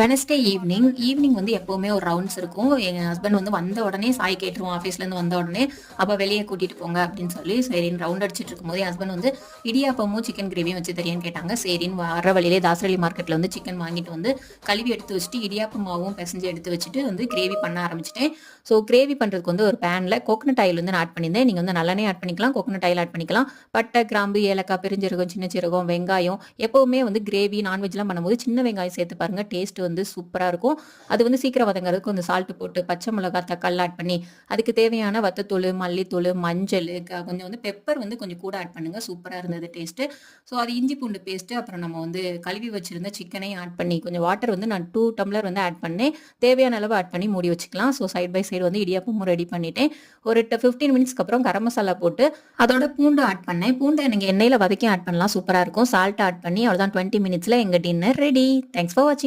Wednesday evening வந்து எப்பவுமே ஒரு ரவுண்ட்ஸ் இருக்கும். எங்க ஹஸ்பண்ட் வந்து வந்த உடனே சாய் கேட்டுருவோம் ஆஃபீஸ்லேருந்து வந்த உடனே, "அப்ப வெளிய கூட்டிட்டு போங்க" அப்படின்னு சொல்லி, சரின்னு ரவுண்ட் அடிச்சிட்டு இருக்கும்போது என் ஹஸ்பண்ட் வந்து இடியாப்பமும், சிக்கன் கிரேவியும் வச்சு தரியான்னு கேட்டாங்க. சரின்னு வர வழியிலே தாசரளி மார்க்கெட்ல வந்து சிக்கன் வாங்கிட்டு வந்து கழுவி எடுத்து வச்சுட்டு, இடியாப்ப மாவும் பெசஞ்சு எடுத்து வச்சுட்டு வந்து கிரேவி பண்ண ஆரம்பிச்சுட்டேன். ஸோ கிரேவி பண்றதுக்கு வந்து ஒரு பேன்ல கோகனட் ஆயில் வந்து நான் ஆட் பண்ணியிருந்தேன். நீங்க வந்து நல்லெண்ணெய் ஆட் பண்ணிக்கலாம், கோகனட் ஆயில் ஆட் பண்ணிக்கலாம். பட்டை, கிராம்பு, ஏலக்காய், பெருஞ்சீரகம், சின்ன சீரகம், வெங்காயம் எப்பவுமே வந்து கிரேவி, நான்வெஜ்லாம் பண்ணும்போது சின்ன வெங்காயம் சேர்த்து பாருங்க. டேஸ்ட் வந்து சூப்பரா இருக்கும். அது வந்து சீக்கிரம் வதங்கறதுக்கு கொஞ்சம் சால்ட் போட்டு, பச்சை மிளகாய், தக்காளி ஆட் பண்ணி, அதுக்கு தேவையான வத்தத்தூளு, மல்லித்தூளு, மஞ்சளு, கொஞ்சம் வந்து பெப்பர் வந்து கொஞ்சம் கூட ஆட் பண்ணுங்க. சூப்பரா இருந்தது டேஸ்ட்டு. ஸோ அது இஞ்சி பூண்டு பேஸ்ட்டு, அப்புறம் நம்ம வந்து கழுவி வச்சிருந்த சிக்கனையும் ஆட் பண்ணி, கொஞ்சம் வாட்டர் வந்து நான் 2 டம்ளர் வந்து ஆட் பண்ணேன். தேவையான அளவு ஆட் பண்ணி மூடி வச்சுக்கலாம். ஸோ சைட் பை சைடு வந்து இடியாப்பமும் ரெடி பண்ணிட்டேன். ஒரு 15 மினிட்ஸ்க்கு அப்புறம் கரம் மசாலா போட்டு, அதோட பூண்டு ஆட் பண்ணேன். பூண்ட நீங்க எண்ணெயில வதக்கி ஆட் பண்ணலாம். சூப்பரா இருக்கும். சால்ட் ஆட் பண்ணி அவ்வளோதான் 20 மினிட்ஸ்ல எங்க டின்னர் ரெடி. தேங்க்ஸ் ஃபார் வாட்சிங்.